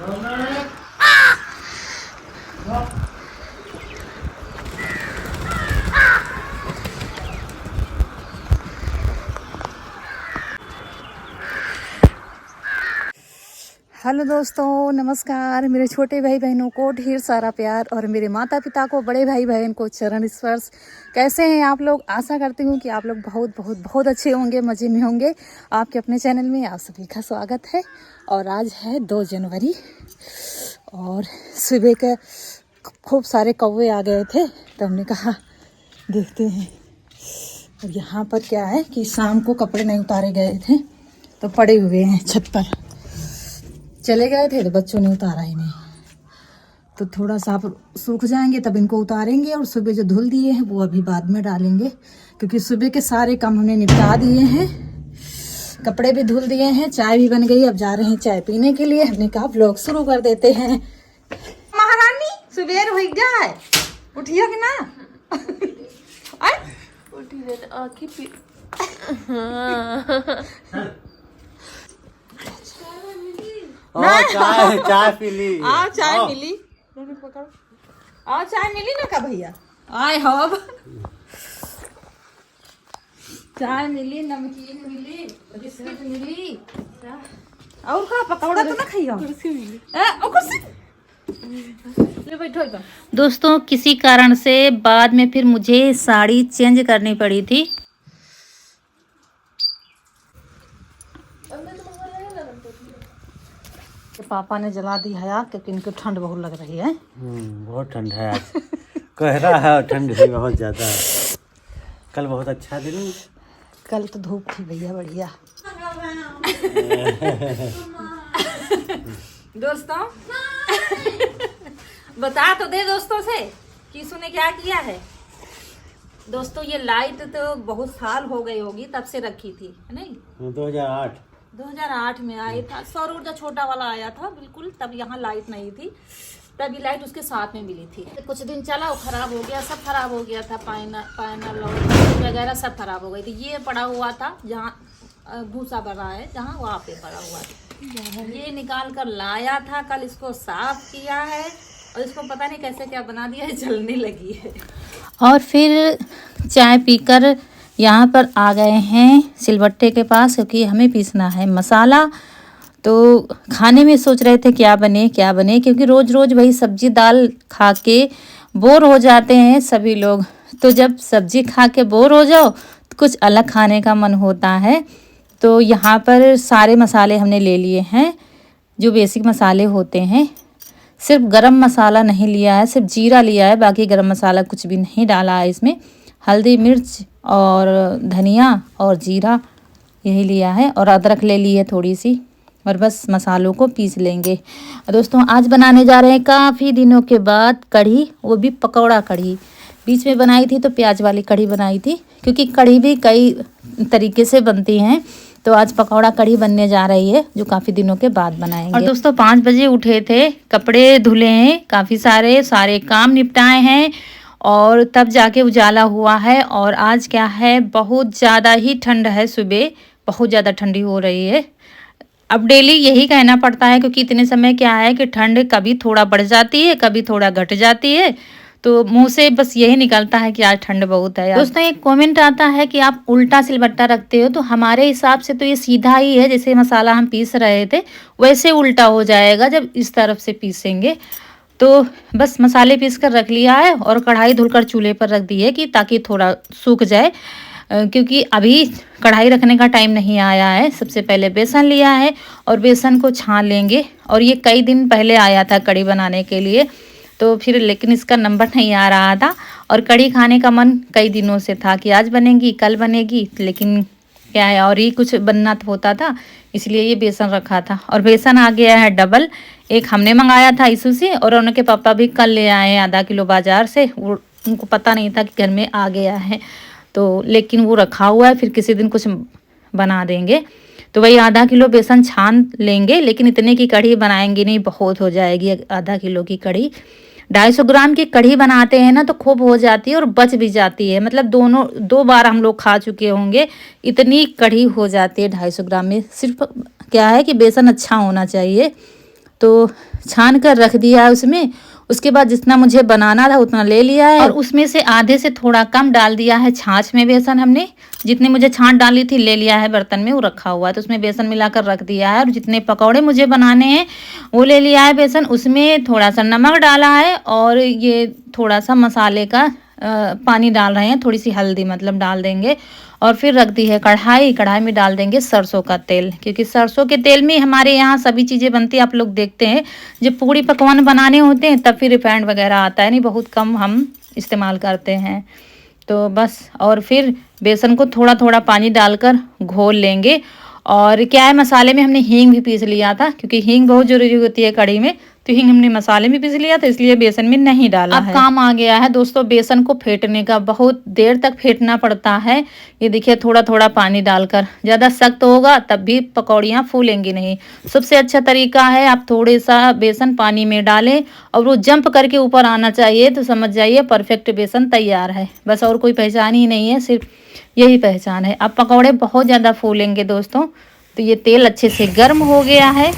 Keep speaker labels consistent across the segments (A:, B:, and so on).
A: Hello दोस्तों, नमस्कार। मेरे छोटे भाई बहनों को ढेर सारा प्यार और मेरे माता पिता को, बड़े भाई बहन को चरण स्पर्श। कैसे हैं आप लोग? आशा करती हूँ कि आप लोग बहुत बहुत बहुत अच्छे होंगे, मज़े में होंगे। आपके अपने चैनल में आप सभी का स्वागत है। और आज है 2 जनवरी और सुबह के खूब सारे कौवे आ गए थे, तो हमने कहा देखते हैं। और यहाँ पर क्या है कि शाम को कपड़े नहीं उतारे गए थे तो पड़े हुए हैं छत पर। चले गए थे तो बच्चों ने उतारा ही नहीं, तो थोड़ा सा सूख जाएंगे तब इनको उतारेंगे। और सुबह जो धुल दिए हैं वो अभी बाद में डालेंगे, क्योंकि सुबह के सारे काम हमने निपटा दिए हैं। कपड़े भी धुल दिए हैं, चाय भी बन गई। अब जा रहे हैं चाय पीने के लिए। हमने कहा व्लॉग शुरू कर देते हैं। महारानी सुबेर हो जाए, उठिए कि ना?
B: चाय पी ली।
A: चाय मिली, चाय मिली ना का भैया? आए हब चाय मिली, नमकीन मिली, बिस्किट मिली। और का पकौड़ा तो ना खाइयो? कुर्सी मिली। ले बैठो इधर।
C: दोस्तों, किसी कारण से बाद में फिर मुझे साड़ी चेंज करनी पड़ी थी।
A: पापा ने जला दी है आग, क्योंकि इनको ठंड बहुत लग रही है।
B: बहुत ठंड है आज। कोहरा है और ठंड भी बहुत ज्यादा है। कल बहुत अच्छा दिन,
A: कल तो धूप थी भैया बढ़िया। दोस्तों बता तो दे दोस्तों से कि इसने क्या किया है। दोस्तों ये लाइट तो बहुत साल हो गई होगी तब से रखी थी, है नहीं? 2008 में आई था। सौर ऊर्जा छोटा वाला आया था बिल्कुल, तब यहाँ लाइट नहीं थी। तभी लाइट उसके साथ में मिली थी। कुछ दिन चला वो खराब हो गया, सब खराब हो गया था। पैनल वगैरह सब खराब हो गई थी। ये पड़ा हुआ था जहाँ भूसा भरा है, जहाँ वहाँ पे पड़ा हुआ था। ये निकाल कर लाया था, कल इसको साफ किया है और इसको पता नहीं कैसे क्या बना दिया है, जलने लगी है।
C: और फिर चाय पीकर यहाँ पर आ गए हैं सिलबट्टे के पास, क्योंकि हमें पीसना है मसाला। तो खाने में सोच रहे थे क्या बने क्या बने, क्योंकि रोज़ रोज़ वही सब्जी दाल खा के बोर हो जाते हैं सभी लोग। तो जब सब्जी खा के बोर हो जाओ तो कुछ अलग खाने का मन होता है। तो यहाँ पर सारे मसाले हमने ले लिए हैं, जो बेसिक मसाले होते हैं। सिर्फ गरम मसाला नहीं लिया है, सिर्फ जीरा लिया है, बाकी गरम मसाला कुछ भी नहीं डाला है इसमें। हल्दी मिर्च और धनिया और जीरा यही लिया है, और अदरक ले ली है थोड़ी सी, और बस मसालों को पीस लेंगे। दोस्तों आज बनाने जा रहे हैं काफ़ी दिनों के बाद कढ़ी, वो भी पकौड़ा कढ़ी। बीच में बनाई थी तो प्याज वाली कढ़ी बनाई थी, क्योंकि कढ़ी भी कई तरीके से बनती हैं। तो आज पकौड़ा कढ़ी बनने जा रही है, जो काफ़ी दिनों के बाद बनाएंगे। और दोस्तों 5 बजे उठे थे, कपड़े धुले हैं काफ़ी सारे काम निपटाए हैं, और तब जाके उजाला हुआ है। और आज क्या है, बहुत ज़्यादा ही ठंड है, सुबह बहुत ज़्यादा ठंडी हो रही है। अब डेली यही कहना पड़ता है, क्योंकि इतने समय क्या है कि ठंड कभी थोड़ा बढ़ जाती है, कभी थोड़ा घट जाती है। तो मुंह से बस यही निकलता है कि आज ठंड बहुत है। दोस्तों एक कमेंट आता है कि आप उल्टा सिलबट्टा रखते हो, तो हमारे हिसाब से तो ये सीधा ही है। जैसे मसाला हम पीस रहे थे वैसे उल्टा हो जाएगा जब इस तरफ से पीसेंगे। तो बस मसाले पीस कर रख लिया है, और कढ़ाई धुलकर चूल्हे पर रख दी है कि ताकि थोड़ा सूख जाए, क्योंकि अभी कढ़ाई रखने का टाइम नहीं आया है। सबसे पहले बेसन लिया है और बेसन को छान लेंगे। और ये कई दिन पहले आया था कढ़ी बनाने के लिए, तो फिर लेकिन इसका नंबर नहीं आ रहा था। और कढ़ी खाने का मन कई दिनों से था कि आज बनेगी कल बनेगी, लेकिन क्या है और ही कुछ बनना होता था, इसलिए ये बेसन रखा था। और बेसन आ गया है डबल। एक हमने मंगाया था इशू से, और उनके पापा भी कल ले आए हैं आधा किलो बाज़ार से। वो उनको पता नहीं था कि घर में आ गया है, तो लेकिन वो रखा हुआ है, फिर किसी दिन कुछ बना देंगे। तो वही आधा किलो बेसन छान लेंगे, लेकिन इतने की कढ़ी बनाएंगे नहीं, बहुत हो जाएगी आधा किलो की कढ़ी। 250 ग्राम की कढ़ी बनाते हैं ना तो खूब हो जाती है और बच भी जाती है। मतलब दो बार हम लोग खा चुके होंगे, इतनी कढ़ी हो जाती है 250 ग्राम में। सिर्फ क्या है कि बेसन अच्छा होना चाहिए, तो छान कर रख दिया है उसमें। उसके बाद जितना मुझे बनाना था उतना ले लिया है और उसमें से आधे से थोड़ा कम डाल दिया है छाछ में बेसन। हमने जितनी मुझे छाछ डाली थी ले लिया है बर्तन में, वो रखा हुआ है, तो उसमें बेसन मिलाकर रख दिया है। और जितने पकौड़े मुझे बनाने हैं वो ले लिया है बेसन, उसमें थोड़ा सा नमक डाला है और ये थोड़ा सा मसाले का पानी डाल रहे हैं, थोड़ी सी हल्दी मतलब डाल देंगे। और फिर रख दी है कढ़ाई, कढ़ाई में डाल देंगे सरसों का तेल, क्योंकि सरसों के तेल में हमारे यहाँ सभी चीज़ें बनती है। आप लोग देखते हैं जब पूड़ी पकवान बनाने होते हैं तब फिर रिफाइंड वगैरह आता है, नहीं बहुत कम हम इस्तेमाल करते हैं। तो बस, और फिर बेसन को थोड़ा थोड़ा पानी डालकर घोल लेंगे। और क्या है, मसाले में हमने हींग भी पीस लिया था, क्योंकि हींग बहुत ज़रूरी होती है कढ़ी में, तो हींग हमने मसाले में पीस लिया था, इसलिए बेसन में नहीं डाला है। अब काम आ गया है दोस्तों बेसन को फेंटने का, बहुत देर तक फेंटना पड़ता है। ये देखिए थोड़ा थोड़ा पानी डालकर, ज़्यादा सख्त होगा तब भी पकौड़ियाँ फूलेंगी नहीं। सबसे अच्छा तरीका है आप थोड़े सा बेसन पानी में डालें और वो जंप करके ऊपर आना चाहिए, तो समझ जाइए परफेक्ट बेसन तैयार है। बस और कोई पहचान ही नहीं है, सिर्फ यही पहचान है। अब पकौड़े बहुत ज़्यादा फूलेंगे दोस्तों। तो ये तेल अच्छे से गर्म हो गया है।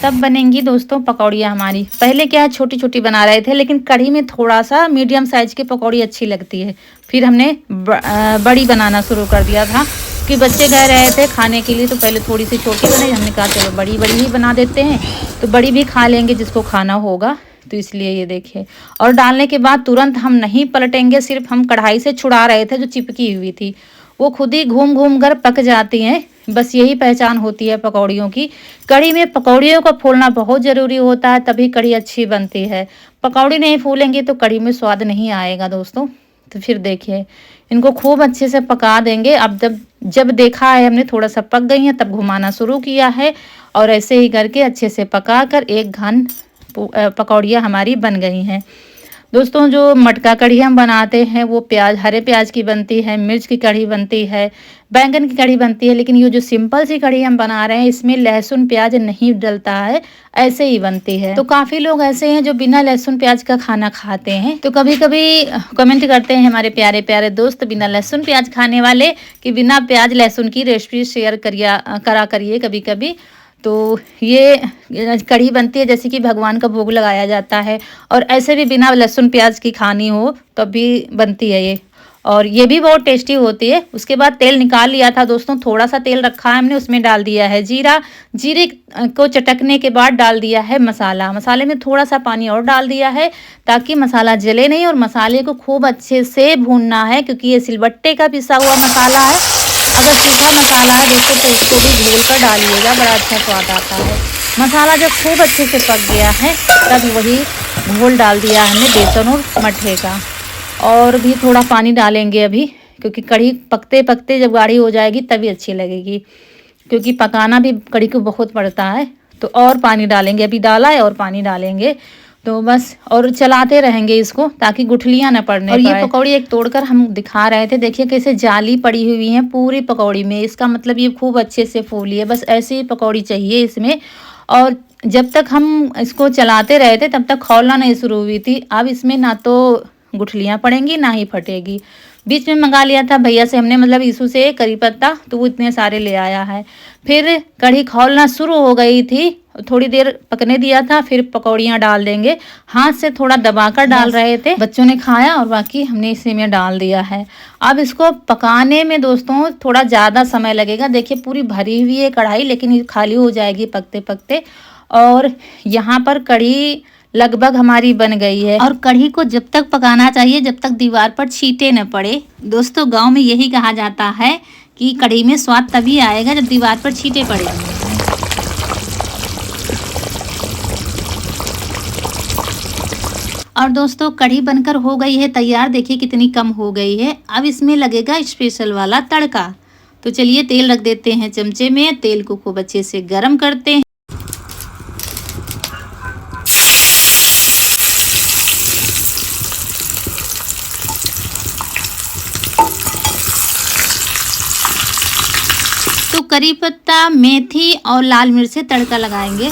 C: तब बनेंगी दोस्तों पकौड़ियाँ हमारी। पहले क्या है छोटी छोटी बना रहे थे, लेकिन कढ़ी में थोड़ा सा मीडियम साइज की पकौड़ी अच्छी लगती है। फिर हमने बड़ी बनाना शुरू कर दिया था, कि बच्चे कह रहे थे खाने के लिए, तो पहले थोड़ी सी छोटी बनाई, हमने कहा चलो बड़ी बड़ी ही बना देते हैं, तो बड़ी भी खा लेंगे जिसको खाना होगा। तो इसलिए ये देखिए, और डालने के बाद तुरंत हम नहीं पलटेंगे, सिर्फ हम कढ़ाई से छुड़ा रहे थे जो चिपकी हुई थी, वो खुद ही घूम घूम कर पक जाती हैं। बस यही पहचान होती है पकौड़ियों की। कढ़ी में पकौड़ियों का फूलना बहुत ज़रूरी होता है, तभी कढ़ी अच्छी बनती है। पकौड़ी नहीं फूलेंगी तो कढ़ी में स्वाद नहीं आएगा दोस्तों। तो फिर देखिए इनको खूब अच्छे से पका देंगे। अब जब देखा है हमने थोड़ा सा पक गई हैं, तब घुमाना शुरू किया है, और ऐसे ही करके अच्छे से पका कर एक घन पकौड़ियाँ हमारी बन गई हैं दोस्तों। जो मटका कढ़ी हम बनाते हैं वो हरे प्याज की बनती है, मिर्च की कढ़ी बनती है, बैंगन की कढ़ी बनती है, लेकिन ये जो सिंपल सी कढ़ी हम बना रहे हैं इसमें लहसुन प्याज नहीं डलता है, ऐसे ही बनती है। तो काफ़ी लोग ऐसे हैं जो बिना लहसुन प्याज का खाना खाते हैं, तो कभी कभी कमेंट करते हैं हमारे प्यारे प्यारे दोस्त बिना लहसुन प्याज खाने वाले कि बिना प्याज लहसुन की रेसिपी शेयर करा करिए कभी कभी। तो ये कढ़ी बनती है जैसे कि भगवान का भोग लगाया जाता है, और ऐसे भी बिना लहसुन प्याज की खानी हो तब भी बनती है ये, और ये भी बहुत टेस्टी होती है। उसके बाद तेल निकाल लिया था दोस्तों, थोड़ा सा तेल रखा है हमने, उसमें डाल दिया है जीरा। जीरे को चटकने के बाद डाल दिया है मसाला। मसाले में थोड़ा सा पानी और डाल दिया है ताकि मसाला जले नहीं, और मसाले को खूब अच्छे से भूनना है, क्योंकि ये सिलबट्टे का पिसा हुआ मसाला है। अगर सूखा मसाला है दोस्तों तो उसको भी घोल कर डालिएगा, बड़ा अच्छा स्वाद आता है। मसाला जब खूब अच्छे से पक गया है तब वही घोल डाल दिया हमने बेसन और मट्ठे का, और भी थोड़ा पानी डालेंगे अभी, क्योंकि कढ़ी पकते पकते जब गाढ़ी हो जाएगी तभी अच्छी लगेगी, क्योंकि पकाना भी कढ़ी को बहुत पड़ता है। तो और पानी डालेंगे, अभी डाला है और पानी डालेंगे, तो बस और चलाते रहेंगे इसको ताकि गुठलियां न पड़ने पाए। और ये पकौड़ी एक तोड़कर हम दिखा रहे थे, देखिए कैसे जाली पड़ी हुई है पूरी पकौड़ी में, इसका मतलब ये खूब अच्छे से फूली है। बस ऐसे ही पकौड़ी चाहिए इसमें। और जब तक हम इसको चलाते रहे थे तब तक खौलना नहीं शुरू हुई थी। अब इसमें ना तो गुठलियाँ पड़ेंगी ना ही फटेगी। बीच में मंगा लिया था भैया से हमने, मतलब ईशू से, करी पत्ता, तो वो इतने सारे ले आया है। फिर कढ़ी खौलना शुरू हो गई थी, थोड़ी देर पकने दिया था, फिर पकौड़ियाँ डाल देंगे। हाथ से थोड़ा दबाकर डाल रहे थे, बच्चों ने खाया और बाकी हमने इसी में डाल दिया है। अब इसको पकाने में दोस्तों थोड़ा ज़्यादा समय लगेगा। देखिए पूरी भरी हुई है कढ़ाई, लेकिन ये खाली हो जाएगी पकते पकते। और यहाँ पर कढ़ी लगभग हमारी बन गई है। और कढ़ी को जब तक पकाना चाहिए जब तक दीवार पर छींटे न पड़े। दोस्तों गांव में यही कहा जाता है कि कढ़ी में स्वाद तभी आएगा जब दीवार पर छींटे पड़ेंगे। और दोस्तों कढ़ी बनकर हो गई है तैयार, देखिए कितनी कम हो गई है। अब इसमें लगेगा स्पेशल वाला तड़का। तो चलिए तेल रख देते हैं चमचे में, तेल को खूब अच्छे से गर्म करते हैं। तो करी पत्ता, मेथी और लाल मिर्च से तड़का लगाएंगे।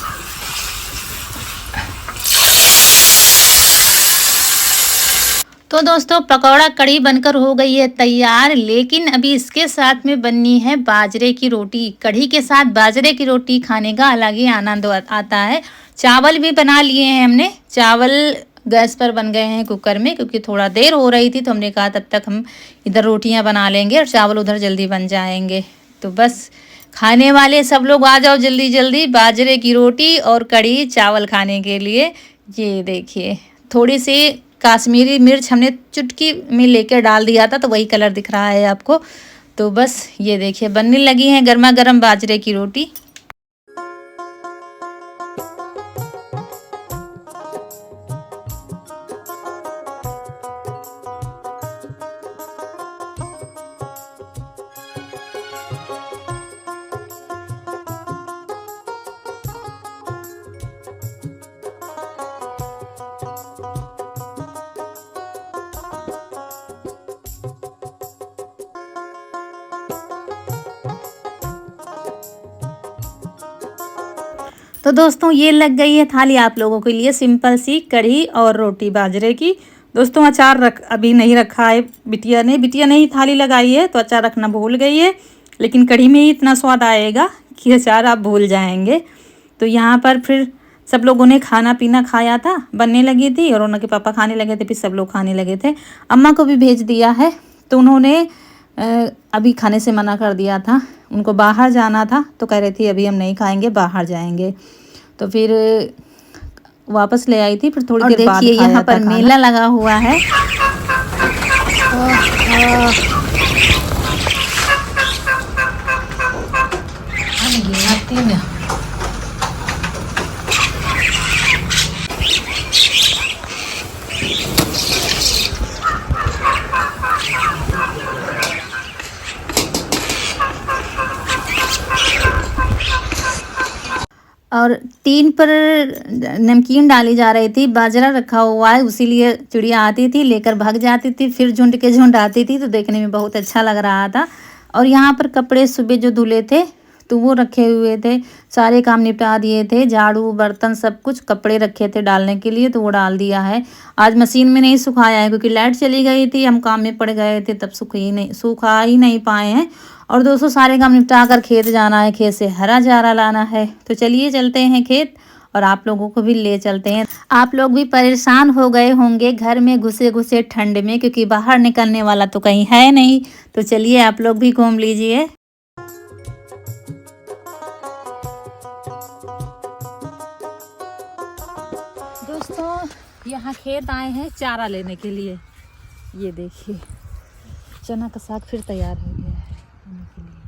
C: तो दोस्तों पकौड़ा कढ़ी बनकर हो गई है तैयार, लेकिन अभी इसके साथ में बननी है बाजरे की रोटी। कढ़ी के साथ बाजरे की रोटी खाने का अलग ही आनंद आता है। चावल भी बना लिए हैं हमने, चावल गैस पर बन गए हैं कुकर में, क्योंकि थोड़ा देर हो रही थी तो हमने कहा तब तक हम इधर रोटियां बना लेंगे और चावल उधर जल्दी बन जाएंगे। तो बस खाने वाले सब लोग आ जाओ जल्दी जल्दी, बाजरे की रोटी और कढ़ी चावल खाने के लिए। ये देखिए थोड़ी सी काश्मीरी मिर्च हमने चुटकी में लेकर डाल दिया था, तो वही कलर दिख रहा है आपको। तो बस ये देखिए बनने लगी है गर्मा गर्म बाजरे की रोटी। तो दोस्तों ये लग गई है थाली आप लोगों के लिए, सिंपल सी कढ़ी और रोटी बाजरे की। दोस्तों अचार अभी नहीं रखा है बिटिया ने ही थाली लगाई है, तो अचार रखना भूल गई है। लेकिन कढ़ी में ही इतना स्वाद आएगा कि अचार आप भूल जाएंगे। तो यहाँ पर फिर सब लोगों ने खाना पीना खाया था, बनने लगी थी और उनके पापा खाने लगे थे, फिर सब लोग खाने लगे थे। अम्मा को भी भेज दिया है, तो उन्होंने अभी खाने से मना कर दिया था। उनको बाहर जाना था तो कह रही थी अभी हम नहीं खाएंगे, बाहर जाएंगे। तो फिर वापस ले आई थी, फिर थोड़ी देर बाद खाया था। यहाँ पर मेला लगा हुआ है। और 3 पर नमकीन डाली जा रही थी, बाजरा रखा हुआ है, उसीलिए चिड़िया आती थी लेकर भाग जाती थी, फिर झुंड के झुंड आती थी, तो देखने में बहुत अच्छा लग रहा था। और यहाँ पर कपड़े सुबह जो धुले थे तो वो रखे हुए थे, सारे काम निपटा दिए थे, झाड़ू बर्तन सब कुछ, कपड़े रखे थे डालने के लिए तो वो डाल दिया है। आज मशीन में नहीं सुखाया है क्योंकि लाइट चली गई थी, हम काम में पड़ गए थे, तब सूखा ही नहीं पाए हैं। और दोस्तों सारे काम निपटा कर खेत जाना है, खेत से हरा चारा लाना है। तो चलिए चलते हैं खेत और आप लोगों को भी ले चलते हैं। आप लोग भी परेशान हो गए होंगे घर में घुसे घुसे ठंड में, क्योंकि बाहर निकलने वाला तो कहीं है नहीं। तो चलिए आप लोग भी घूम लीजिए। दोस्तों यहाँ खेत आए हैं चारा लेने के लिए। ये देखिए चना का साग फिर तैयार हो गया है खाने के लिए।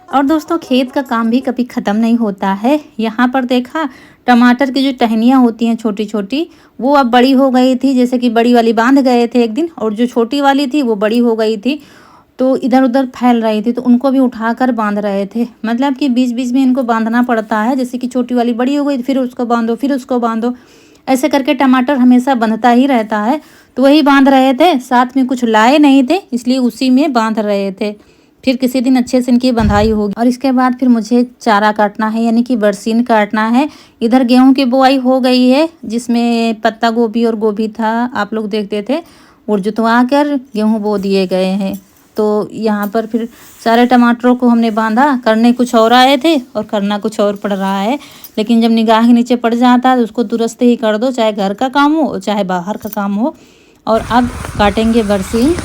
C: और दोस्तों खेत का काम भी कभी ख़त्म नहीं होता है। यहाँ पर देखा टमाटर की जो टहनियाँ होती हैं छोटी छोटी, वो अब बड़ी हो गई थी। जैसे कि बड़ी वाली बांध गए थे एक दिन, और जो छोटी वाली थी वो बड़ी हो गई थी, तो इधर उधर फैल रही थी, तो उनको भी उठाकर बांध रहे थे। मतलब कि बीच बीच में इनको बांधना पड़ता है। जैसे कि छोटी वाली बड़ी हो गई फिर उसको बांधो, फिर उसको बांधो, ऐसे करके टमाटर हमेशा बंधता ही रहता है। तो वही बांध रहे थे, साथ में कुछ लाए नहीं थे, इसलिए उसी में बांध रहे थे। फिर किसी दिन अच्छे से इनकी बंधाई होगी। और इसके बाद फिर मुझे चारा काटना है, यानी कि बरसीन काटना है। इधर गेहूं की बुआई हो गई है, जिसमें पत्ता गोभी और गोभी था, आप लोग देखते थे, और जुतवा कर गेहूं बो दिए गए हैं। तो यहाँ पर फिर सारे टमाटरों को हमने बांधा। करने कुछ और आए थे और करना कुछ और पड़ रहा है, लेकिन जब निगाह के नीचे पड़ जाता है तो उसको दुरुस्त ही कर दो, चाहे घर का काम हो चाहे बाहर का काम हो। और अब काटेंगे बरसीन।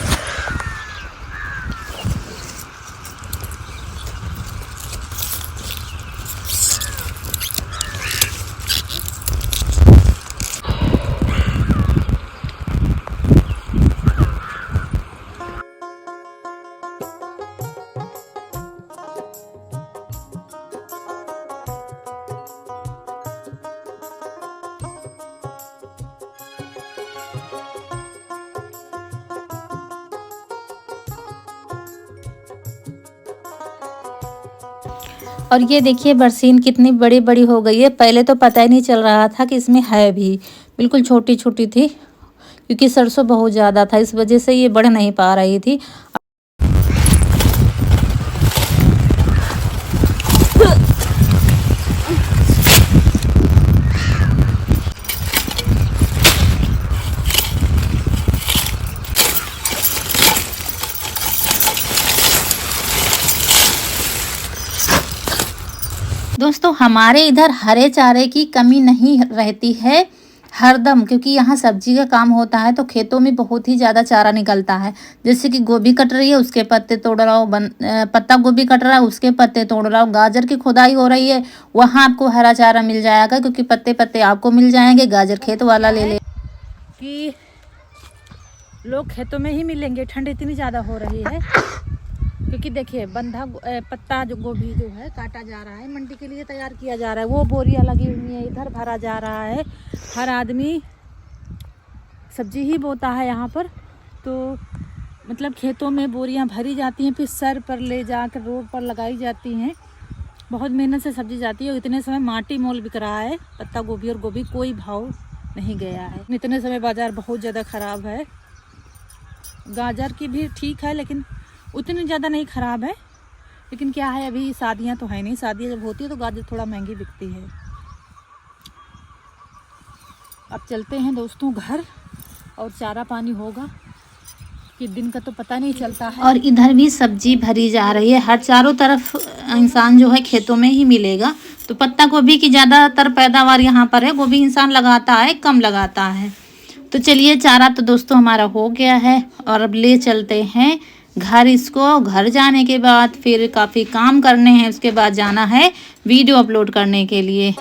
C: और ये देखिए बरसीन कितनी बड़ी बड़ी हो गई है। पहले तो पता ही नहीं चल रहा था कि इसमें है भी, बिल्कुल छोटी छोटी थी, क्योंकि सरसों बहुत ज़्यादा था, इस वजह से ये बढ़ नहीं पा रही थी। दोस्तों हमारे इधर हरे चारे की कमी नहीं रहती है हरदम, क्योंकि यहाँ सब्जी का काम होता है तो खेतों में बहुत ही ज़्यादा चारा निकलता है। जैसे कि गोभी कट रही है उसके पत्ते तोड़ रहा हूँ, पत्ता गोभी कट रहा है उसके पत्ते तोड़ रहा हूँ, गाजर की खुदाई हो रही है वहाँ आपको हरा चारा मिल जाएगा, क्योंकि पत्ते पत्ते आपको मिल जाएंगे, गाजर खेत वाला ले ले।
A: कि लोग खेतों में ही मिलेंगे, ठंड इतनी ज़्यादा हो रही है। क्योंकि देखिए पत्ता जो गोभी जो है काटा जा रहा है, मंडी के लिए तैयार किया जा रहा है, वो बोरियां लगी हुई हैं, इधर भरा जा रहा है। हर आदमी सब्जी ही बोता है यहाँ पर, तो मतलब खेतों में बोरियां भरी जाती हैं, फिर सर पर ले जाकर रोड पर लगाई जाती हैं। बहुत मेहनत से सब्जी जाती है। और इतने समय माटी मोल बिक रहा है, पत्ता गोभी और गोभी कोई भाव नहीं गया है। इतने समय बाज़ार बहुत ज़्यादा ख़राब है। गाजर की भी ठीक है लेकिन उतनी ज़्यादा नहीं ख़राब है। लेकिन क्या है, अभी शादियां तो है नहीं, शादियां जब होती है तो गाजर थोड़ा महंगी बिकती है। अब चलते हैं दोस्तों घर, और चारा पानी होगा कि दिन का तो पता नहीं चलता है।
C: और इधर भी सब्जी भरी जा रही है, हर चारों तरफ इंसान जो है खेतों में ही मिलेगा। तो पत्ता गोभी की ज़्यादातर पैदावार यहाँ पर है, गोभी इंसान लगाता है, कम लगाता है। तो चलिए चारा तो दोस्तों हमारा हो गया है, और अब ले चलते हैं घर। इसको घर जाने के बाद फिर काफ़ी काम करने हैं, उसके बाद जाना है वीडियो अपलोड करने के लिए।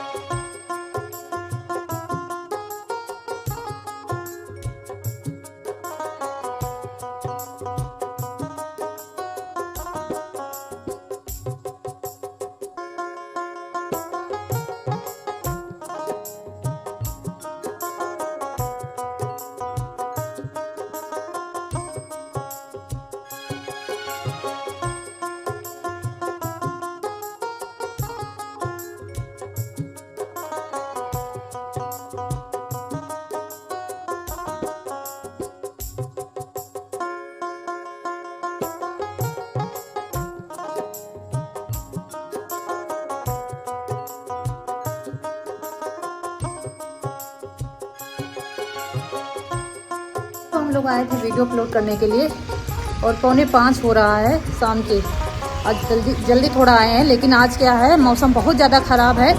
A: हम लोग आए थे वीडियो अपलोड करने के लिए, और 4:45 हो रहा है शाम के। आज जल्दी थोड़ा आए हैं, लेकिन आज क्या है, मौसम बहुत ज़्यादा ख़राब है।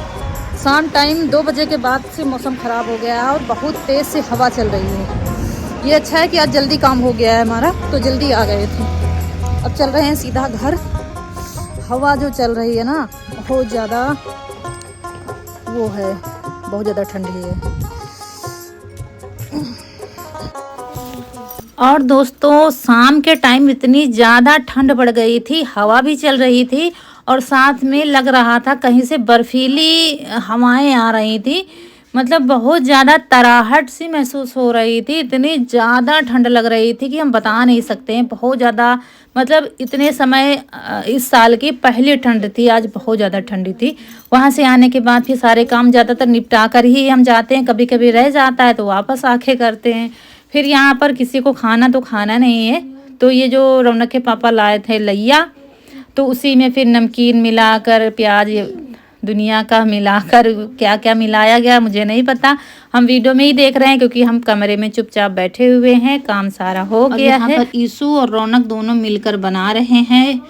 A: शाम टाइम 2 बजे के बाद से मौसम ख़राब हो गया है और बहुत तेज़ से हवा चल रही है। ये अच्छा है कि आज जल्दी काम हो गया है हमारा, तो जल्दी आ गए थे। अब चल रहे हैं सीधा घर। हवा जो चल रही है ना, बहुत ज़्यादा वो है, बहुत ज़्यादा ठंडी है।
C: और दोस्तों शाम के टाइम इतनी ज़्यादा ठंड बढ़ गई थी, हवा भी चल रही थी, और साथ में लग रहा था कहीं से बर्फीली हवाएं आ रही थी। मतलब बहुत ज़्यादा तराहट सी महसूस हो रही थी, इतनी ज़्यादा ठंड लग रही थी कि हम बता नहीं सकते हैं। बहुत ज़्यादा, मतलब इतने समय इस साल की पहली ठंड थी, आज बहुत ज़्यादा ठंडी थी। वहाँ से आने के बाद फिर सारे काम ज़्यादातर निपटा कर ही हम जाते हैं, कभी कभी रह जाता है तो वापस आके करते हैं। फिर यहाँ पर किसी को खाना तो खाना नहीं है, तो ये जो रौनक के पापा लाए थे लैया, तो उसी में फिर नमकीन मिलाकर, प्याज दुनिया का मिलाकर, क्या क्या मिलाया गया मुझे नहीं पता, हम वीडियो में ही देख रहे हैं क्योंकि हम कमरे में चुपचाप बैठे हुए हैं। काम सारा हो गया है। यहाँ पर ईशु और रौनक दोनों मिलकर बना रहे हैं।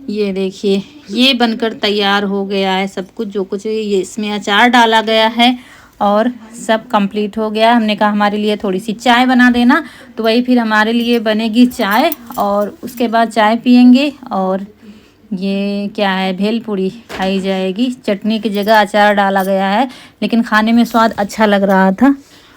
C: ये देखिए, ये बनकर तैयार हो गया है सब कुछ, जो कुछ ये इसमें अचार डाला गया है और सब कंप्लीट हो गया। हमने कहा हमारे लिए थोड़ी सी चाय बना देना, तो वही फिर हमारे लिए बनेगी चाय, और उसके बाद चाय पियेंगे। और ये क्या है, भेलपूरी खाई जाएगी। चटनी की जगह अचार डाला गया है, लेकिन खाने में स्वाद अच्छा लग रहा था।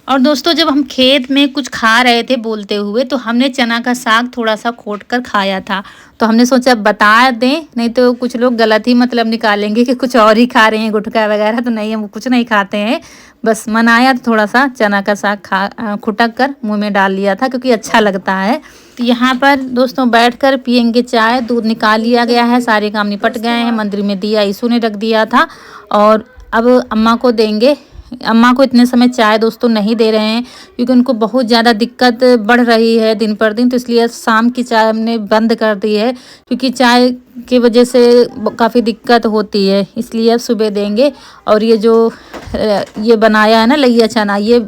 C: और दोस्तों जब हम खेत में कुछ खा रहे थे बोलते हुए, तो हमने चना का साग थोड़ा सा खोट कर खाया था, तो हमने सोचा बता दें, नहीं तो कुछ लोग गलत ही मतलब निकालेंगे कि कुछ और ही खा रहे हैं गुटखा वगैरह। तो नहीं, हम कुछ नहीं खाते हैं, बस मनाया तो थोड़ा सा चना का साग खुटक कर मुँह में डाल लिया था क्योंकि अच्छा लगता है। तो यहाँ पर दोस्तों बैठकर पियेंगे चाय। दूध निकाल लिया गया है, सारे काम निपट गए हैं। मंदिर में दिया ईशु ने रख दिया था, और अब अम्मा को देंगे अम्मा को इतने समय चाय दोस्तों नहीं दे रहे हैं क्योंकि उनको बहुत ज़्यादा दिक्कत बढ़ रही है दिन पर दिन, तो इसलिए शाम की चाय हमने बंद कर दी है क्योंकि चाय की वजह से काफ़ी दिक्कत होती है, इसलिए अब सुबह देंगे। और ये जो ये बनाया है ना लइया चना, ये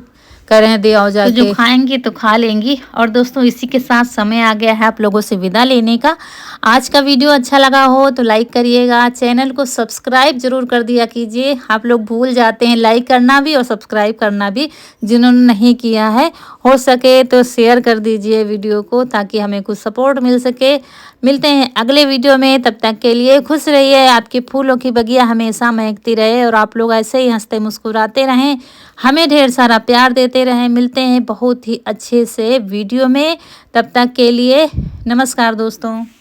C: कर रहे हैं दे आओ जाके, तो जो खाएंगी तो खा लेंगी। और दोस्तों इसी के साथ समय आ गया है आप लोगों से विदा लेने का। आज का वीडियो अच्छा लगा हो तो लाइक करिएगा, चैनल को सब्सक्राइब जरूर कर दिया कीजिए। आप लोग भूल जाते हैं लाइक करना भी और सब्सक्राइब करना भी, जिन्होंने नहीं किया है हो सके तो शेयर कर दीजिए वीडियो को ताकि हमें कुछ सपोर्ट मिल सके। मिलते हैं अगले वीडियो में, तब तक के लिए खुश रहिए, आपके फूलों की बगिया हमेशा महकती रहे और आप लोग ऐसे ही हंसते मुस्कुराते रहें, हमें ढेर सारा प्यार देते रहें। मिलते हैं बहुत ही अच्छे से वीडियो में, तब तक के लिए नमस्कार दोस्तों।